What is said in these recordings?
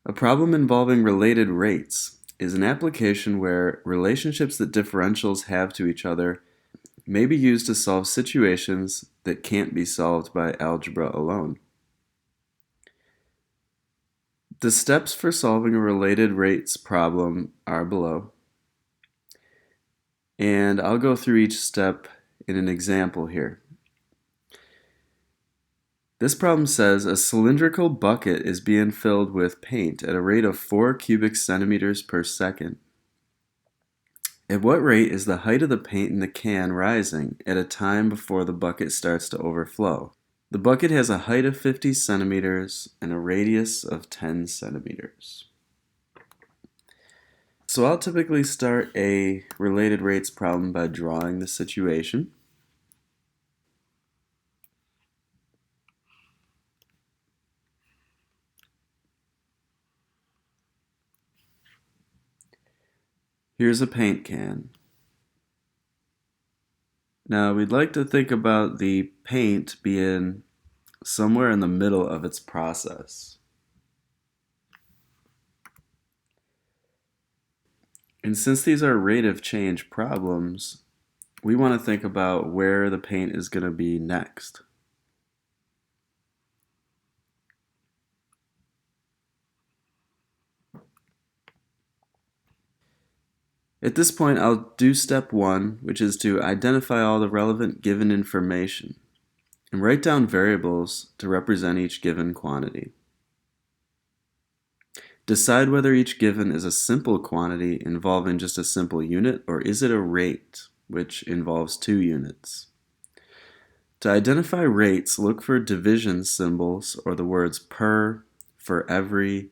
A problem involving related rates is an application where relationships that differentials have to each other may be used to solve situations that can't be solved by algebra alone. The steps for solving a related rates problem are below, and I'll go through each step in an example here. This problem says a cylindrical bucket is being filled with paint at a rate of 4 cubic centimeters per second. At what rate is the height of the paint in the can rising at a time before the bucket starts to overflow? The bucket has a height of 50 centimeters and a radius of 10 centimeters. So I'll typically start a related rates problem by drawing the situation. Here's a paint can. Now we'd like to think about the paint being somewhere in the middle of its process. And since these are rate of change problems, we want to think about where the paint is going to be next. At this point, I'll do step 1, which is to identify all the relevant given information and write down variables to represent each given quantity. Decide whether each given is a simple quantity involving just a simple unit, or is it a rate, which involves 2 units. To identify rates, look for division symbols or the words per, for every,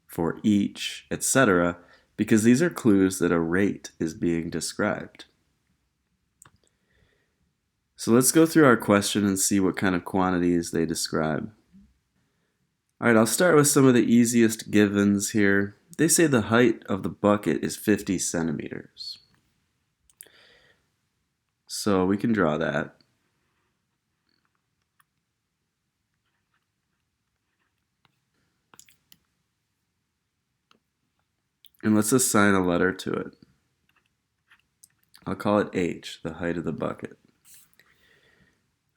for each, etc., because these are clues that a rate is being described. So let's go through our question and see what kind of quantities they describe. Alright, I'll start with some of the easiest givens here. They say the height of the bucket is 50 centimeters. So we can draw that. And let's assign a letter to it. I'll call it H, the height of the bucket.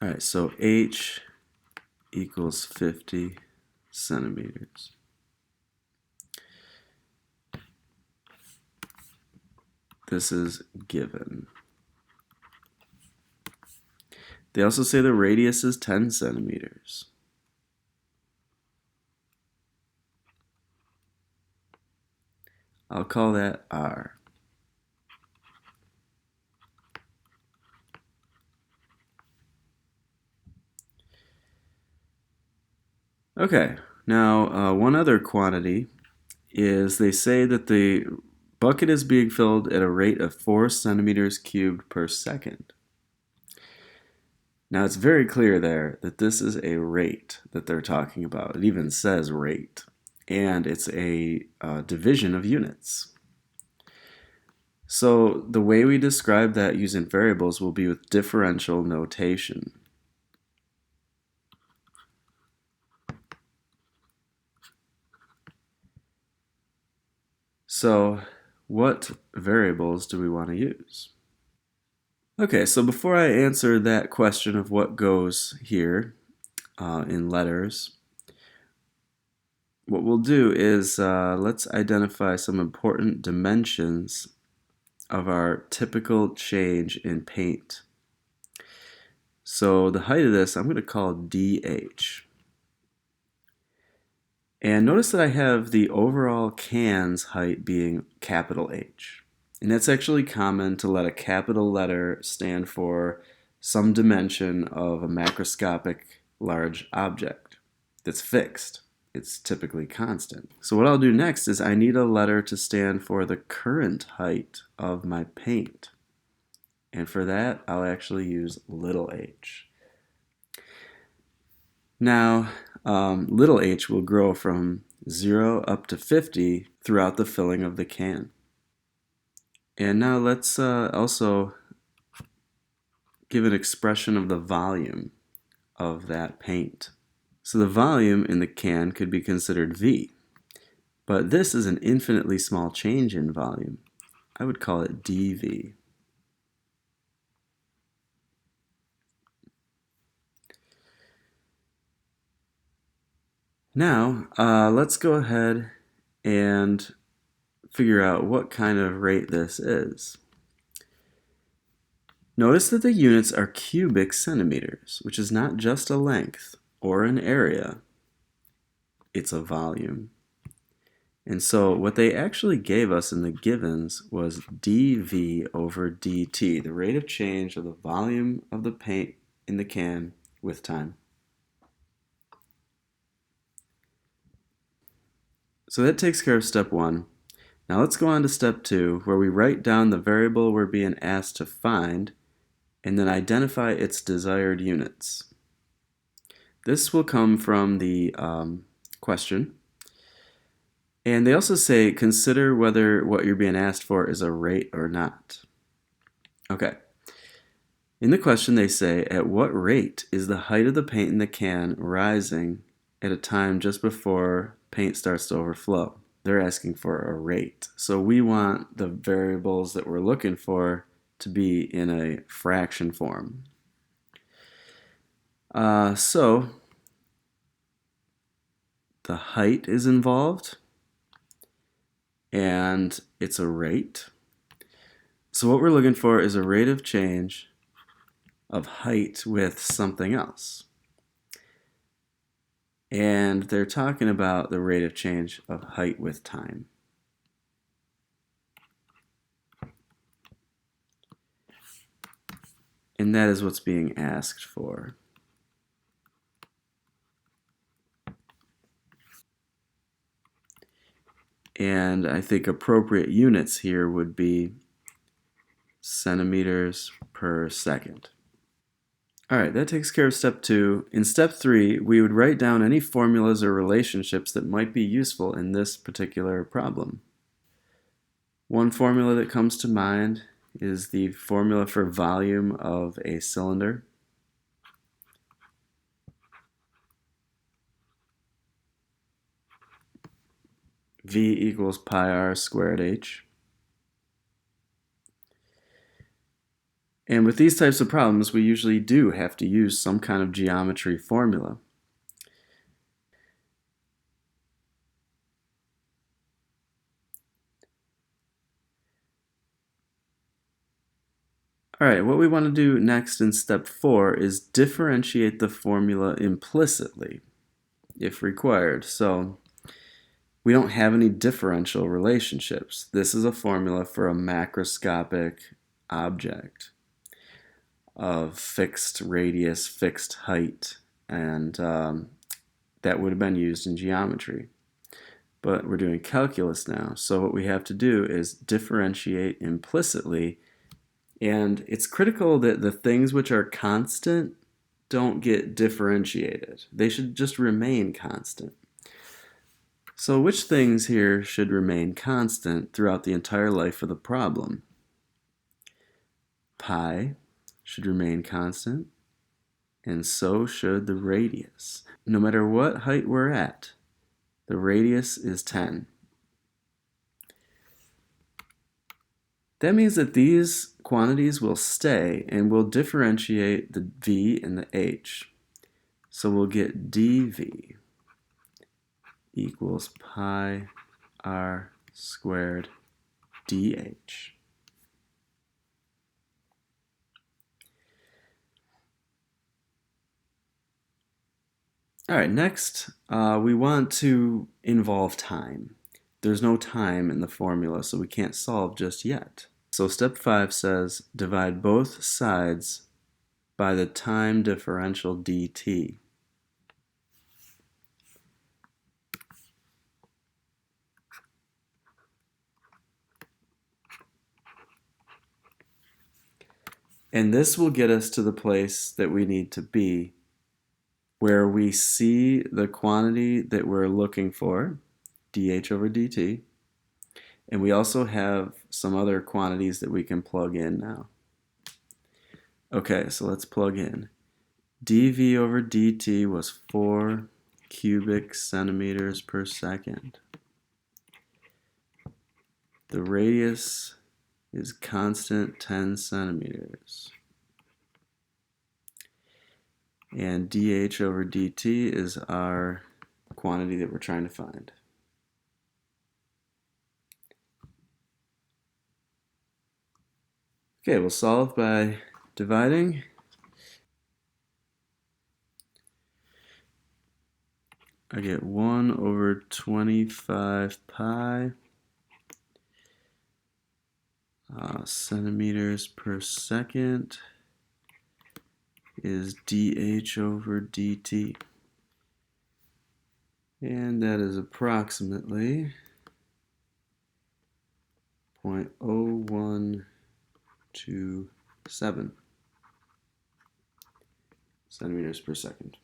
Alright, so H equals 50 centimeters. This is given. They also say the radius is 10 centimeters. I'll call that R. Okay, now one other quantity is they say that the bucket is being filled at a rate of 4 centimeters cubed per second. Now it's very clear there that this is a rate that they're talking about. It even says rate, and it's a division of units. So the way we describe that using variables will be with differential notation. So what variables do we want to use? Okay, so before I answer that question of what goes here in letters, what we'll do is let's identify some important dimensions of our typical change in paint. So the height of this I'm going to call DH. And notice that I have the overall can's height being capital H. And that's actually common to let a capital letter stand for some dimension of a macroscopic large object that's fixed. It's typically constant. So what I'll do next is I need a letter to stand for the current height of my paint. And for that, I'll actually use little h. Now, little h will grow from 0 up to 50 throughout the filling of the can. And now let's also give an expression of the volume of that paint. So the volume in the can could be considered V. But this is an infinitely small change in volume. I would call it dV. Now, let's go ahead and figure out what kind of rate this is. Notice that the units are cubic centimeters, which is not just a length or an area, it's a volume. And so what they actually gave us in the givens was dV over dt, the rate of change of the volume of the paint in the can with time. So that takes care of step 1. Now let's go on to step 2, where we write down the variable we're being asked to find and then identify its desired units. This will come from the question. And they also say, consider whether what you're being asked for is a rate or not. Okay. In the question they say, at what rate is the height of the paint in the can rising at a time just before paint starts to overflow? They're asking for a rate. So we want the variables that we're looking for to be in a fraction form. So the height is involved, and it's a rate. So what we're looking for is a rate of change of height with something else. And they're talking about the rate of change of height with time. And that is what's being asked for. And I think appropriate units here would be centimeters per second. All right, that takes care of step 2. In step 3, we would write down any formulas or relationships that might be useful in this particular problem. One formula that comes to mind is the formula for volume of a cylinder. V equals pi r squared h. And with these types of problems, we usually do have to use some kind of geometry formula. All right, what we want to do next in step 4 is differentiate the formula implicitly, if required. So we don't have any differential relationships. This is a formula for a macroscopic object of fixed radius, fixed height, and that would have been used in geometry. But we're doing calculus now, so what we have to do is differentiate implicitly, and it's critical that the things which are constant don't get differentiated. They should just remain constant. So which things here should remain constant throughout the entire life of the problem? Pi should remain constant, and so should the radius. No matter what height we're at, the radius is 10. That means that these quantities will stay, and we'll differentiate the v and the h. So we'll get dv equals pi r squared dh. All right, next we want to involve time. There's no time in the formula, so we can't solve just yet. So step 5 says divide both sides by the time differential dt. And this will get us to the place that we need to be, where we see the quantity that we're looking for, dH over dt, and we also have some other quantities that we can plug in now. Okay, so let's plug in. dV over dt was 4 cubic centimeters per second. the radius is constant 10 centimeters. And dH over dt is our quantity that we're trying to find. Okay, we'll solve by dividing. I get 1 over 25 pi centimeters per second is dH over dt. And that is approximately 0.0127 centimeters per second.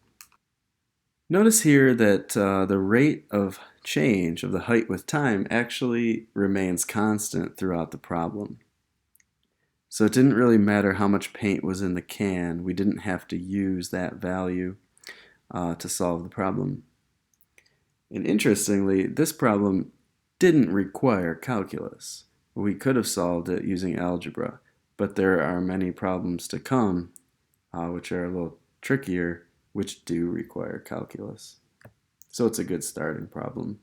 Notice here that the rate of change of the height with time actually remains constant throughout the problem. So it didn't really matter how much paint was in the can. We didn't have to use that value to solve the problem. And interestingly, this problem didn't require calculus. We could have solved it using algebra, but there are many problems to come which are a little trickier, which do require calculus. So it's a good starting problem.